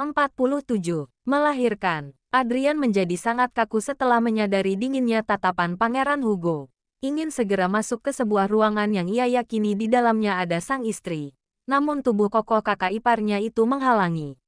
47. Melahirkan. Adrian menjadi sangat kaku setelah menyadari dinginnya tatapan Pangeran Hugo. Ingin segera masuk ke sebuah ruangan yang ia yakini di dalamnya ada sang istri. Namun tubuh kokoh kakak iparnya itu menghalangi.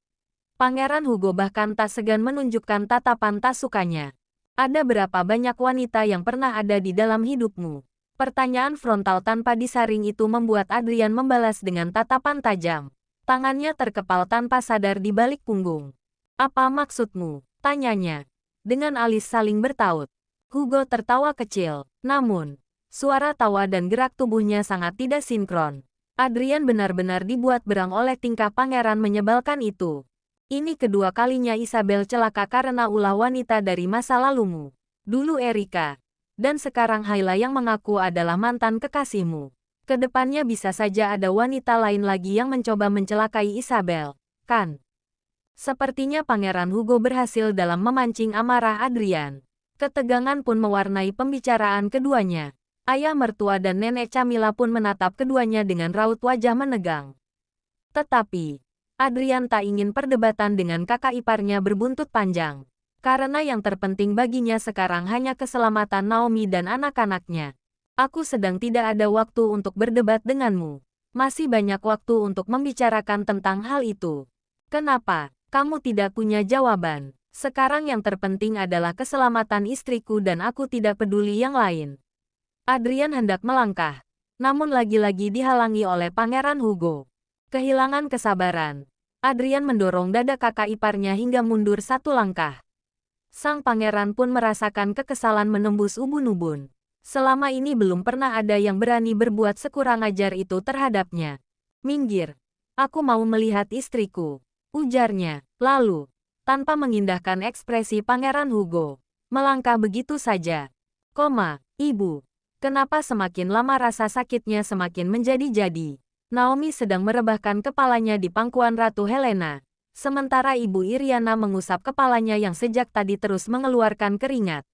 Pangeran Hugo bahkan tak segan menunjukkan tatapan tak sukanya. Ada berapa banyak wanita yang pernah ada di dalam hidupmu? Pertanyaan frontal tanpa disaring itu membuat Adrian membalas dengan tatapan tajam. Tangannya terkepal tanpa sadar di balik punggung. Apa maksudmu? Tanyanya. Dengan alis saling bertaut. Hugo tertawa kecil. Namun, suara tawa dan gerak tubuhnya sangat tidak sinkron. Adrian benar-benar dibuat berang oleh tingkah pangeran menyebalkan itu. Ini kedua kalinya Isabel celaka karena ulah wanita dari masa lalumu. Dulu Erika. Dan sekarang Hayla yang mengaku adalah mantan kekasihmu. Kedepannya bisa saja ada wanita lain lagi yang mencoba mencelakai Isabel, kan? Sepertinya Pangeran Hugo berhasil dalam memancing amarah Adrian. Ketegangan pun mewarnai pembicaraan keduanya. Ayah mertua dan nenek Camilla pun menatap keduanya dengan raut wajah menegang. Tetapi, Adrian tak ingin perdebatan dengan kakak iparnya berbuntut panjang. Karena yang terpenting baginya sekarang hanya keselamatan Naomi dan anak-anaknya. Aku sedang tidak ada waktu untuk berdebat denganmu. Masih banyak waktu untuk membicarakan tentang hal itu. Kenapa? Kamu tidak punya jawaban. Sekarang yang terpenting adalah keselamatan istriku dan aku tidak peduli yang lain. Adrian hendak melangkah, namun lagi-lagi dihalangi oleh Pangeran Hugo. Kehilangan kesabaran. Adrian mendorong dada kakak iparnya hingga mundur satu langkah. Sang pangeran pun merasakan kekesalan menembus ubun-ubun. Selama ini belum pernah ada yang berani berbuat sekurang ajar itu terhadapnya. Minggir. Aku mau melihat istriku. Ujarnya. Lalu, tanpa mengindahkan ekspresi Pangeran Hugo, melangkah begitu saja. Ibu. Kenapa semakin lama rasa sakitnya semakin menjadi-jadi? Naomi sedang merebahkan kepalanya di pangkuan Ratu Helena. Sementara Ibu Iriana mengusap kepalanya yang sejak tadi terus mengeluarkan keringat.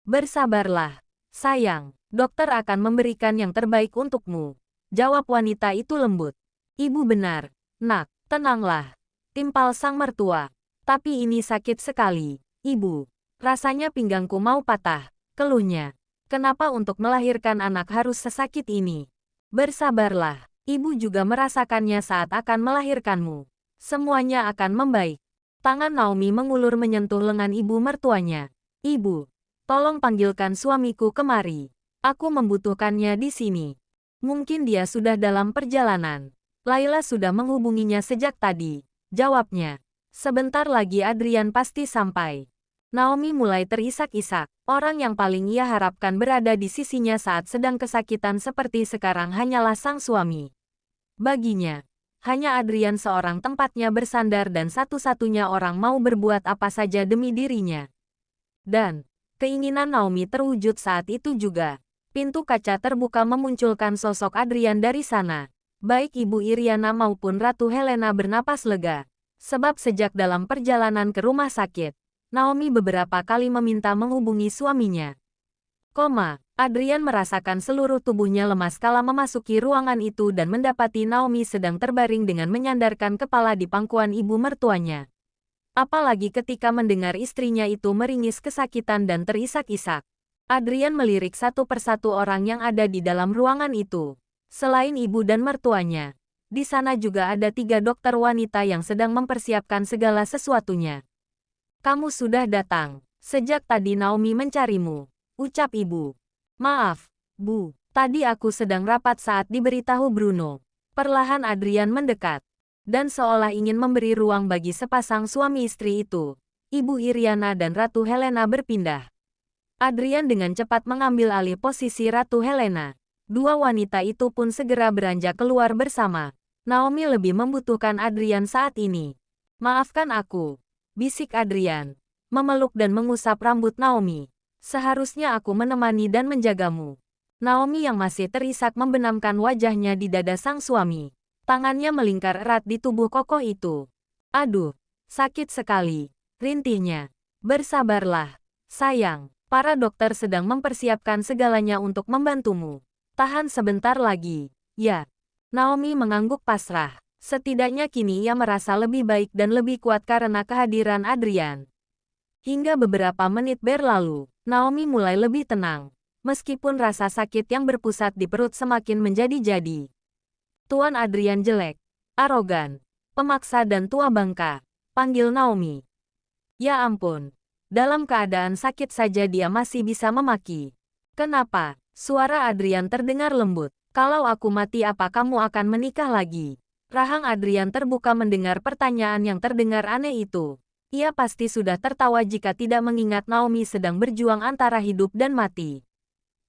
Bersabarlah, sayang. Dokter akan memberikan yang terbaik untukmu. Jawab wanita itu lembut. Ibu benar, nak. Tenanglah. Timpal sang mertua. Tapi ini sakit sekali, Ibu. Rasanya pinggangku mau patah, keluhnya. Kenapa untuk melahirkan anak harus sesakit ini? Bersabarlah. Ibu juga merasakannya saat akan melahirkanmu. Semuanya akan membaik. Tangan Naomi mengulur menyentuh lengan ibu mertuanya. Ibu, tolong panggilkan suamiku kemari. Aku membutuhkannya di sini. Mungkin dia sudah dalam perjalanan. Laila sudah menghubunginya sejak tadi. Jawabnya. Sebentar lagi Adrian pasti sampai. Naomi mulai terisak-isak. Orang yang paling ia harapkan berada di sisinya saat sedang kesakitan seperti sekarang hanyalah sang suami. Baginya, hanya Adrian seorang tempatnya bersandar dan satu-satunya orang mau berbuat apa saja demi dirinya. Dan, keinginan Naomi terwujud saat itu juga. Pintu kaca terbuka memunculkan sosok Adrian dari sana. Baik Ibu Iriana maupun Ratu Helena bernapas lega. Sebab sejak dalam perjalanan ke rumah sakit, Naomi beberapa kali meminta menghubungi suaminya. Adrian merasakan seluruh tubuhnya lemas kala memasuki ruangan itu dan mendapati Naomi sedang terbaring dengan menyandarkan kepala di pangkuan ibu mertuanya. Apalagi ketika mendengar istrinya itu meringis kesakitan dan terisak-isak. Adrian melirik satu persatu orang yang ada di dalam ruangan itu. Selain ibu dan mertuanya, di sana juga ada 3 dokter wanita yang sedang mempersiapkan segala sesuatunya. Kamu sudah datang. Sejak tadi Naomi mencarimu, ucap ibu. Maaf, Bu. Tadi aku sedang rapat saat diberitahu Bruno. Perlahan Adrian mendekat. Dan seolah ingin memberi ruang bagi sepasang suami istri itu, Ibu Iriana dan Ratu Helena berpindah. Adrian dengan cepat mengambil alih posisi Ratu Helena. Dua wanita itu pun segera beranjak keluar bersama. Naomi lebih membutuhkan Adrian saat ini. Maafkan aku, bisik Adrian, memeluk dan mengusap rambut Naomi. Seharusnya aku menemani dan menjagamu. Naomi yang masih terisak membenamkan wajahnya di dada sang suami. Tangannya melingkar erat di tubuh kokoh itu. Aduh, sakit sekali, rintihnya. Bersabarlah, sayang. Para dokter sedang mempersiapkan segalanya untuk membantumu. Tahan sebentar lagi, ya. Naomi mengangguk pasrah. Setidaknya kini ia merasa lebih baik dan lebih kuat karena kehadiran Adrian. Hingga beberapa menit berlalu, Naomi mulai lebih tenang. Meskipun rasa sakit yang berpusat di perut semakin menjadi-jadi. Tuan Adrian jelek, arogan, pemaksa dan tua bangka, panggil Naomi. Ya ampun, dalam keadaan sakit saja dia masih bisa memaki. Kenapa? Suara Adrian terdengar lembut. Kalau aku mati apa kamu akan menikah lagi? Rahang Adrian terbuka mendengar pertanyaan yang terdengar aneh itu. Ia pasti sudah tertawa jika tidak mengingat Naomi sedang berjuang antara hidup dan mati.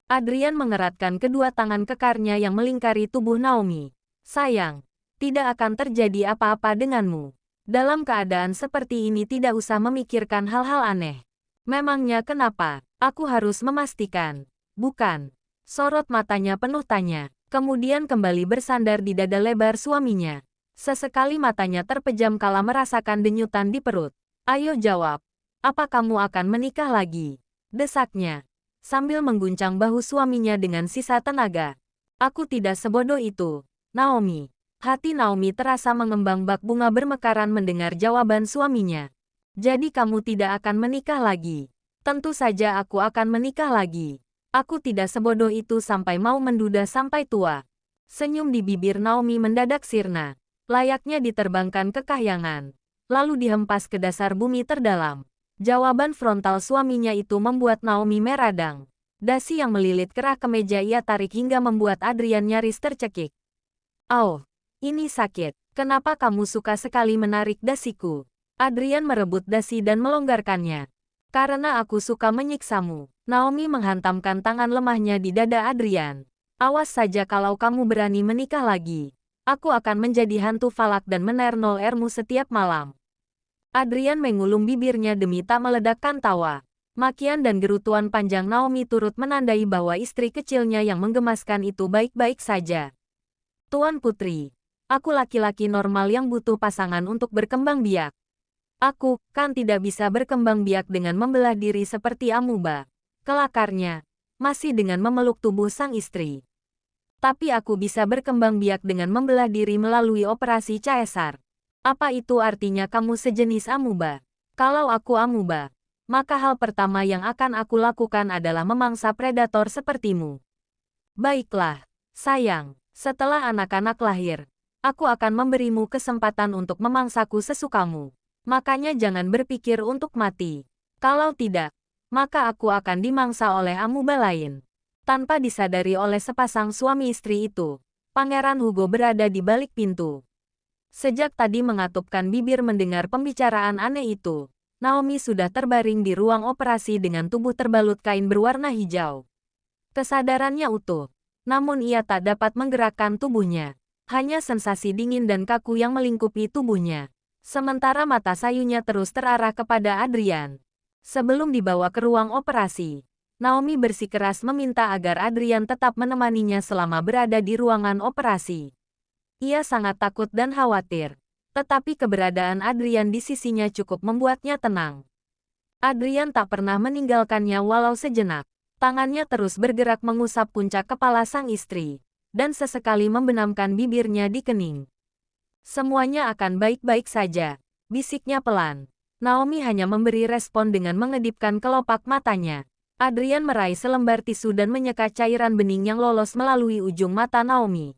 Adrian mengeratkan kedua tangan kekarnya yang melingkari tubuh Naomi. Sayang, tidak akan terjadi apa-apa denganmu. Dalam keadaan seperti ini tidak usah memikirkan hal-hal aneh. Memangnya kenapa? Aku harus memastikan. Bukan. Sorot matanya penuh tanya. Kemudian kembali bersandar di dada lebar suaminya. Sesekali matanya terpejam kala merasakan denyutan di perut. Ayo jawab. Apa kamu akan menikah lagi? Desaknya. Sambil mengguncang bahu suaminya dengan sisa tenaga. Aku tidak sebodoh itu, Naomi. Hati Naomi terasa mengembang bak bunga bermekaran mendengar jawaban suaminya. Jadi kamu tidak akan menikah lagi. Tentu saja aku akan menikah lagi. Aku tidak sebodoh itu sampai mau menduda sampai tua. Senyum di bibir Naomi mendadak sirna. Layaknya diterbangkan ke kahyangan. Lalu dihempas ke dasar bumi terdalam. Jawaban frontal suaminya itu membuat Naomi meradang. Dasi yang melilit kerah kemeja ia tarik hingga membuat Adrian nyaris tercekik. Oh, ini sakit. Kenapa kamu suka sekali menarik dasiku? Adrian merebut dasi dan melonggarkannya. Karena aku suka menyiksamu. Naomi menghantamkan tangan lemahnya di dada Adrian. Awas saja kalau kamu berani menikah lagi. Aku akan menjadi hantu falak dan meneror-mu setiap malam. Adrian mengulung bibirnya demi tak meledakkan tawa. Makian dan gerutuan panjang Naomi turut menandai bahwa istri kecilnya yang menggemaskan itu baik-baik saja. Tuan Putri, aku laki-laki normal yang butuh pasangan untuk berkembang biak. Aku kan tidak bisa berkembang biak dengan membelah diri seperti amuba. Kelakarnya, masih dengan memeluk tubuh sang istri. Tapi aku bisa berkembang biak dengan membelah diri melalui operasi caesar. Apa itu artinya kamu sejenis amuba? Kalau aku amuba, maka hal pertama yang akan aku lakukan adalah memangsa predator sepertimu. Baiklah, sayang, setelah anak-anak lahir, aku akan memberimu kesempatan untuk memangsaku sesukamu. Makanya jangan berpikir untuk mati. Kalau tidak, maka aku akan dimangsa oleh amuba lain. Tanpa disadari oleh sepasang suami istri itu, Pangeran Hugo berada di balik pintu. Sejak tadi mengatupkan bibir mendengar pembicaraan aneh itu, Naomi sudah terbaring di ruang operasi dengan tubuh terbalut kain berwarna hijau. Kesadarannya utuh, namun ia tak dapat menggerakkan tubuhnya. Hanya sensasi dingin dan kaku yang melingkupi tubuhnya. Sementara mata sayunya terus terarah kepada Adrian. Sebelum dibawa ke ruang operasi, Naomi bersikeras meminta agar Adrian tetap menemaninya selama berada di ruangan operasi. Ia sangat takut dan khawatir, tetapi keberadaan Adrian di sisinya cukup membuatnya tenang. Adrian tak pernah meninggalkannya walau sejenak. Tangannya terus bergerak mengusap puncak kepala sang istri, dan sesekali membenamkan bibirnya di kening. Semuanya akan baik-baik saja, bisiknya pelan. Naomi hanya memberi respon dengan mengedipkan kelopak matanya. Adrian meraih selembar tisu dan menyeka cairan bening yang lolos melalui ujung mata Naomi.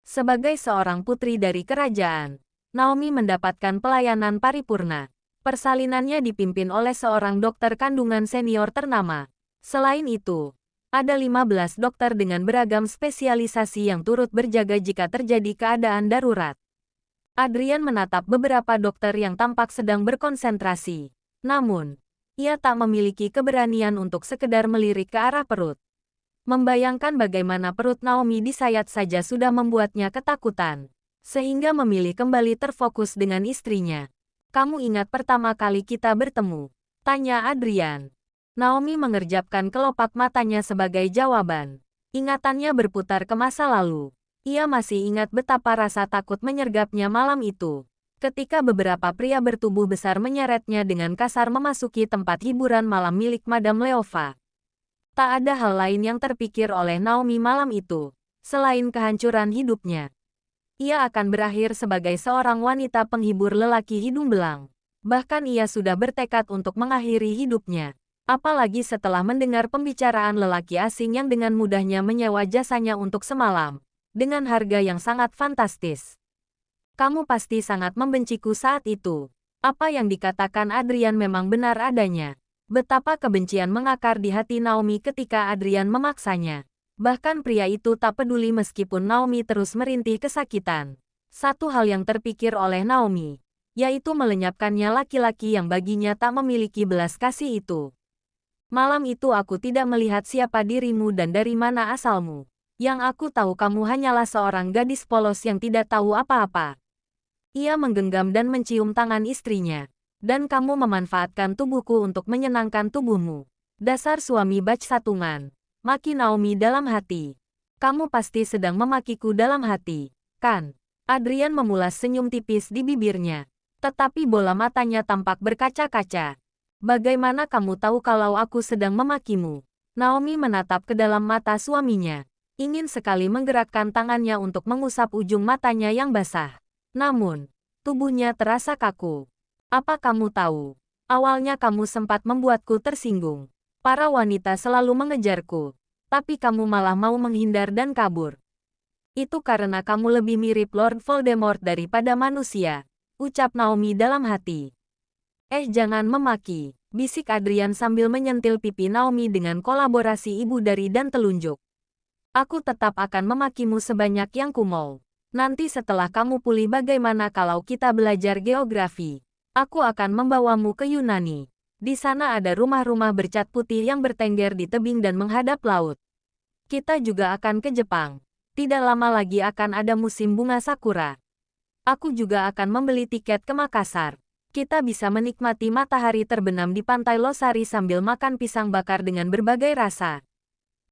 Sebagai seorang putri dari kerajaan, Naomi mendapatkan pelayanan paripurna. Persalinannya dipimpin oleh seorang dokter kandungan senior ternama. Selain itu, ada 15 dokter dengan beragam spesialisasi yang turut berjaga jika terjadi keadaan darurat. Adrian menatap beberapa dokter yang tampak sedang berkonsentrasi. Namun, ia tak memiliki keberanian untuk sekedar melirik ke arah perut. Membayangkan bagaimana perut Naomi disayat saja sudah membuatnya ketakutan. Sehingga memilih kembali terfokus dengan istrinya. Kamu ingat pertama kali kita bertemu? Tanya Adrian. Naomi mengerjapkan kelopak matanya sebagai jawaban. Ingatannya berputar ke masa lalu. Ia masih ingat betapa rasa takut menyergapnya malam itu. Ketika beberapa pria bertubuh besar menyeretnya dengan kasar memasuki tempat hiburan malam milik Madame Leova. Tak ada hal lain yang terpikir oleh Naomi malam itu, selain kehancuran hidupnya. Ia akan berakhir sebagai seorang wanita penghibur lelaki hidung belang. Bahkan ia sudah bertekad untuk mengakhiri hidupnya. Apalagi setelah mendengar pembicaraan lelaki asing yang dengan mudahnya menyewa jasanya untuk semalam. Dengan harga yang sangat fantastis. Kamu pasti sangat membenciku saat itu. Apa yang dikatakan Adrian memang benar adanya. Betapa kebencian mengakar di hati Naomi ketika Adrian memaksanya. Bahkan pria itu tak peduli meskipun Naomi terus merintih kesakitan. Satu hal yang terpikir oleh Naomi, yaitu melenyapkannya laki-laki yang baginya tak memiliki belas kasih itu. Malam itu aku tidak melihat siapa dirimu dan dari mana asalmu. Yang aku tahu kamu hanyalah seorang gadis polos yang tidak tahu apa-apa. Ia menggenggam dan mencium tangan istrinya. Dan kamu memanfaatkan tubuhku untuk menyenangkan tubuhmu. Dasar suami baj satungan. Maki Naomi dalam hati. Kamu pasti sedang memakiku dalam hati, kan? Adrian memulas senyum tipis di bibirnya. Tetapi bola matanya tampak berkaca-kaca. Bagaimana kamu tahu kalau aku sedang memakimu? Naomi menatap ke dalam mata suaminya. Ingin sekali menggerakkan tangannya untuk mengusap ujung matanya yang basah. Namun, tubuhnya terasa kaku. Apa kamu tahu? Awalnya kamu sempat membuatku tersinggung. Para wanita selalu mengejarku. Tapi kamu malah mau menghindar dan kabur. Itu karena kamu lebih mirip Lord Voldemort daripada manusia. Ucap Naomi dalam hati. Jangan memaki, bisik Adrian sambil menyentil pipi Naomi dengan kolaborasi ibu dari dan telunjuk. Aku tetap akan memakimu sebanyak yang ku mau. Nanti setelah kamu pulih bagaimana kalau kita belajar geografi? Aku akan membawamu ke Yunani. Di sana ada rumah-rumah bercat putih yang bertengger di tebing dan menghadap laut. Kita juga akan ke Jepang. Tidak lama lagi akan ada musim bunga sakura. Aku juga akan membeli tiket ke Makassar. Kita bisa menikmati matahari terbenam di pantai Losari sambil makan pisang bakar dengan berbagai rasa.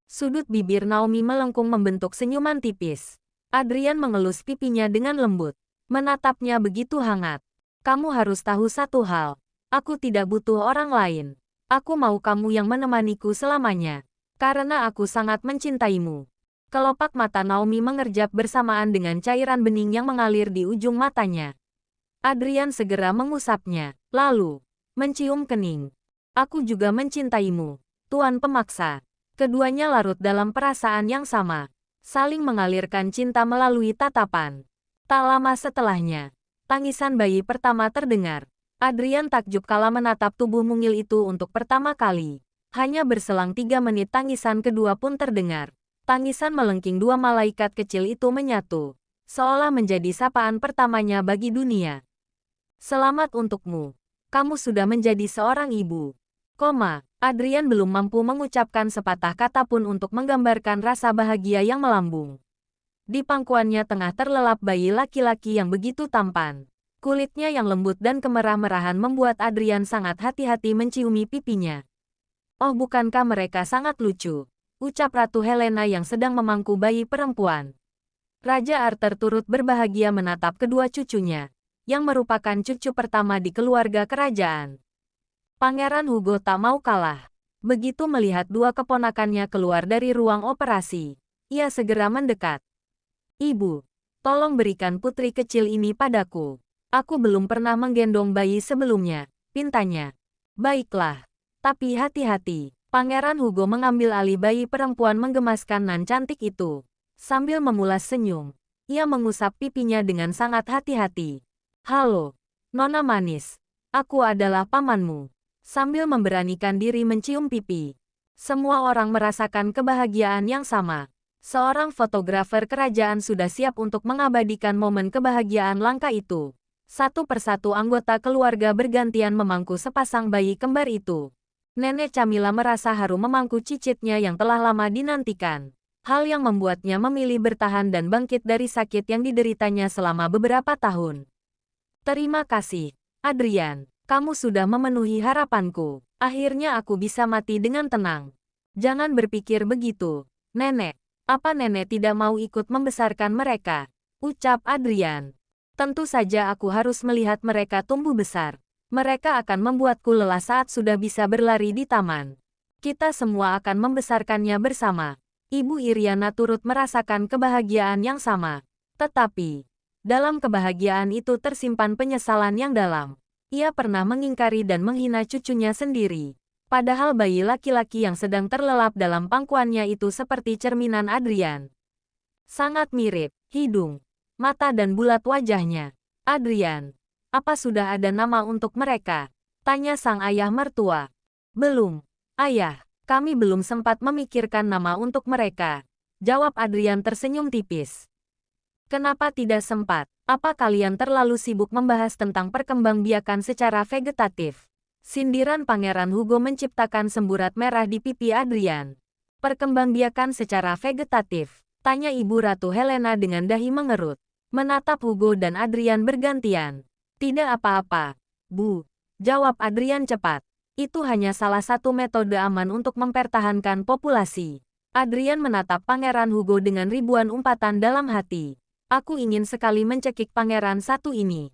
Sudut bibir Naomi melengkung membentuk senyuman tipis. Adrian mengelus pipinya dengan lembut. Menatapnya begitu hangat. Kamu harus tahu satu hal. Aku tidak butuh orang lain. Aku mau kamu yang menemaniku selamanya. Karena aku sangat mencintaimu. Kelopak mata Naomi mengerjap bersamaan dengan cairan bening yang mengalir di ujung matanya. Adrian segera mengusapnya, lalu mencium kening. Aku juga mencintaimu, Tuan Pemaksa. Keduanya larut dalam perasaan yang sama, saling mengalirkan cinta melalui tatapan. Tak lama setelahnya, tangisan bayi pertama terdengar. Adrian takjub kala menatap tubuh mungil itu untuk pertama kali. Hanya berselang 3 menit tangisan kedua pun terdengar. Tangisan melengking dua malaikat kecil itu menyatu, seolah menjadi sapaan pertamanya bagi dunia. Selamat untukmu. Kamu sudah menjadi seorang ibu. Adrian belum mampu mengucapkan sepatah kata pun untuk menggambarkan rasa bahagia yang melambung. Di pangkuannya tengah terlelap bayi laki-laki yang begitu tampan. Kulitnya yang lembut dan kemerah-merahan membuat Adrian sangat hati-hati menciumi pipinya. Oh, bukankah mereka sangat lucu? Ucap Ratu Helena yang sedang memangku bayi perempuan. Raja Arthur turut berbahagia menatap kedua cucunya, yang merupakan cucu pertama di keluarga kerajaan. Pangeran Hugo tak mau kalah. Begitu melihat dua keponakannya keluar dari ruang operasi, ia segera mendekat. Ibu, tolong berikan putri kecil ini padaku. Aku belum pernah menggendong bayi sebelumnya, pintanya. Baiklah, tapi hati-hati. Pangeran Hugo mengambil alih bayi perempuan menggemaskan nan cantik itu. Sambil memulas senyum, ia mengusap pipinya dengan sangat hati-hati. Halo, Nona manis. Aku adalah pamanmu. Sambil memberanikan diri mencium pipi. Semua orang merasakan kebahagiaan yang sama. Seorang fotografer kerajaan sudah siap untuk mengabadikan momen kebahagiaan langka itu. Satu persatu anggota keluarga bergantian memangku sepasang bayi kembar itu. Nenek Camilla merasa haru memangku cicitnya yang telah lama dinantikan. Hal yang membuatnya memilih bertahan dan bangkit dari sakit yang dideritanya selama beberapa tahun. Terima kasih, Adrian. Kamu sudah memenuhi harapanku. Akhirnya aku bisa mati dengan tenang. Jangan berpikir begitu, Nenek. Apa Nenek tidak mau ikut membesarkan mereka? Ucap Adrian. Tentu saja aku harus melihat mereka tumbuh besar. Mereka akan membuatku lelah saat sudah bisa berlari di taman. Kita semua akan membesarkannya bersama. Ibu Iriana turut merasakan kebahagiaan yang sama. Tetapi, Dalam kebahagiaan itu tersimpan penyesalan yang dalam. Ia pernah mengingkari dan menghina cucunya sendiri. Padahal bayi laki-laki yang sedang terlelap dalam pangkuannya itu seperti cerminan Adrian. Sangat mirip, hidung, mata dan bulat wajahnya. Adrian, apa sudah ada nama untuk mereka? Tanya sang ayah mertua. Belum, ayah. Kami belum sempat memikirkan nama untuk mereka. Jawab Adrian tersenyum tipis. Kenapa tidak sempat? Apa kalian terlalu sibuk membahas tentang perkembangbiakan secara vegetatif? Sindiran Pangeran Hugo menciptakan semburat merah di pipi Adrian. Perkembangbiakan secara vegetatif? Tanya Ibu Ratu Helena dengan dahi mengerut. Menatap Hugo dan Adrian bergantian. Tidak apa-apa, Bu. Jawab Adrian cepat. Itu hanya salah satu metode aman untuk mempertahankan populasi. Adrian menatap Pangeran Hugo dengan ribuan umpatan dalam hati. Aku ingin sekali mencekik pangeran satu ini.